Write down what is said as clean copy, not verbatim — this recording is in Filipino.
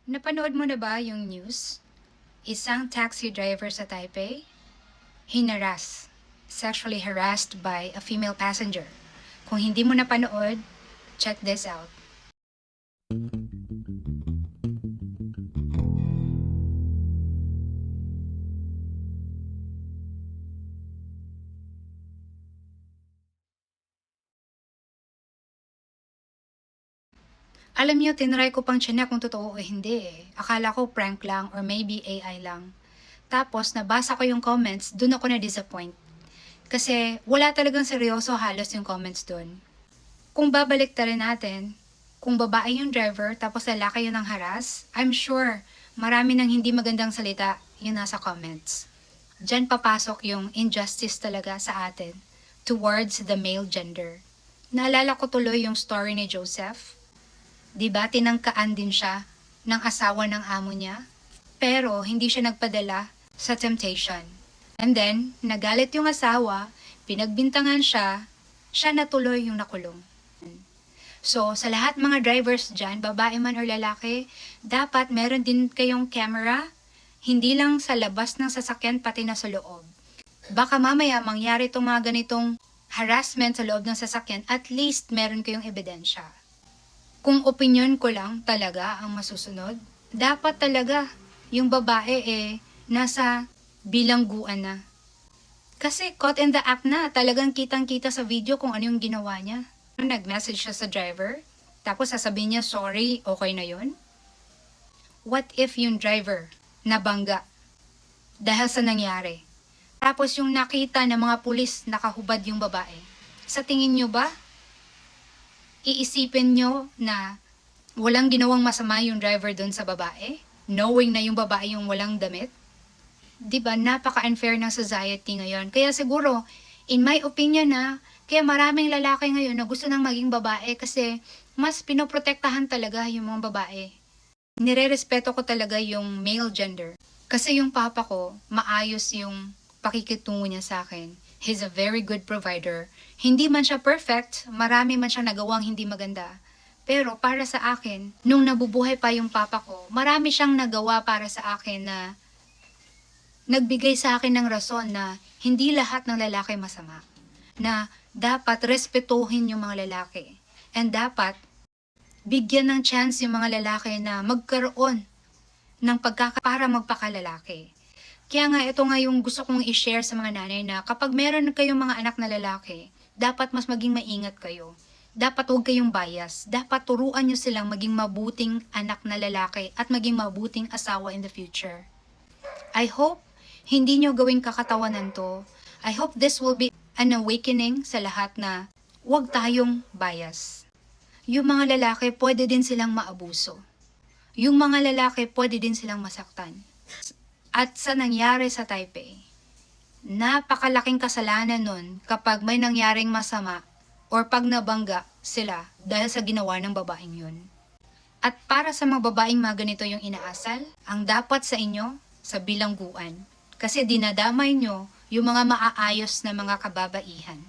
Napanood mo na ba yung news? Isang taxi driver sa Taipei, sexually harassed by a female passenger. Kung hindi mo napanood, check this out. Alam niyo, tinry ko pang chinek kung totoo o hindi eh. Akala ko prank lang or maybe AI lang. Tapos, nabasa ko yung comments, dun ako na-disappoint. Kasi wala talagang seryoso halos yung comments dun. Kung babalik rin natin, kung babae yung driver tapos lalaki yun ang haras, I'm sure marami ng hindi magandang salita yung nasa comments. Diyan papasok yung injustice talaga sa atin towards the male gender. Naalala ko tuloy yung story ni Joseph. Diba tinangkaan din siya ng asawa ng amo niya? Pero hindi siya nagpadala sa temptation. And then, nagalit yung asawa, pinagbintangan siya natuloy yung nakulong. So, sa lahat mga drivers dyan, babae man or lalaki, dapat meron din kayong camera, hindi lang sa labas ng sasakyan, pati na sa loob. Baka mamaya mangyari itong mga ganitong harassment sa loob ng sasakyan, at least meron kayong ebidensya. Kung opinion ko lang talaga ang masusunod, dapat talaga yung babae nasa bilangguan na. Kasi caught in the act na, talagang kitang-kita sa video kung ano yung ginawa niya. Nag-message siya sa driver, tapos sasabihin niya, sorry, okay na yun? What if yung driver nabangga dahil sa nangyari? Tapos yung nakita ng mga pulis nakahubad yung babae. Sa tingin nyo ba, iisipin nyo na walang ginawang masama yung driver doon sa babae? Knowing na yung babae yung walang damit? Diba, napaka-unfair ng society ngayon. Kaya siguro, in my opinion kaya maraming lalaki ngayon na gusto nang maging babae kasi mas pinoprotektahan talaga yung mga babae. Nire-respeto ko talaga yung male gender. Kasi yung papa ko, maayos yung pakikitungo niya sa akin. He's a very good provider. Hindi man siya perfect, marami man siya nagawang hindi maganda. Pero para sa akin, nung nabubuhay pa yung papa ko, marami siyang nagawa para sa akin na nagbigay sa akin ng rason na hindi lahat ng lalaki masama. Na dapat respetuhin yung mga lalaki. And dapat bigyan ng chance yung mga lalaki na magkaroon ng para magpakalalaki. Kaya nga ito nga yung gusto kong i-share sa mga nanay na kapag meron kayong mga anak na lalaki, dapat mas maging maingat kayo. Dapat huwag kayong bias. Dapat turuan nyo silang maging mabuting anak na lalaki at maging mabuting asawa in the future. I hope hindi nyo gawing kakatawanan to. I hope this will be an awakening sa lahat na huwag tayong bias. Yung mga lalaki, pwede din silang maabuso. Yung mga lalaki, pwede din silang masaktan. At sa nangyari sa Taipei, napakalaking kasalanan nun kapag may nangyaring masama or pag nabangga sila dahil sa ginawa ng babaeng yun. At para sa mga babaeng mga ganito yung inaasal, ang dapat sa inyo, sa bilangguan. Kasi dinadamay nyo yung mga maaayos na mga kababaihan.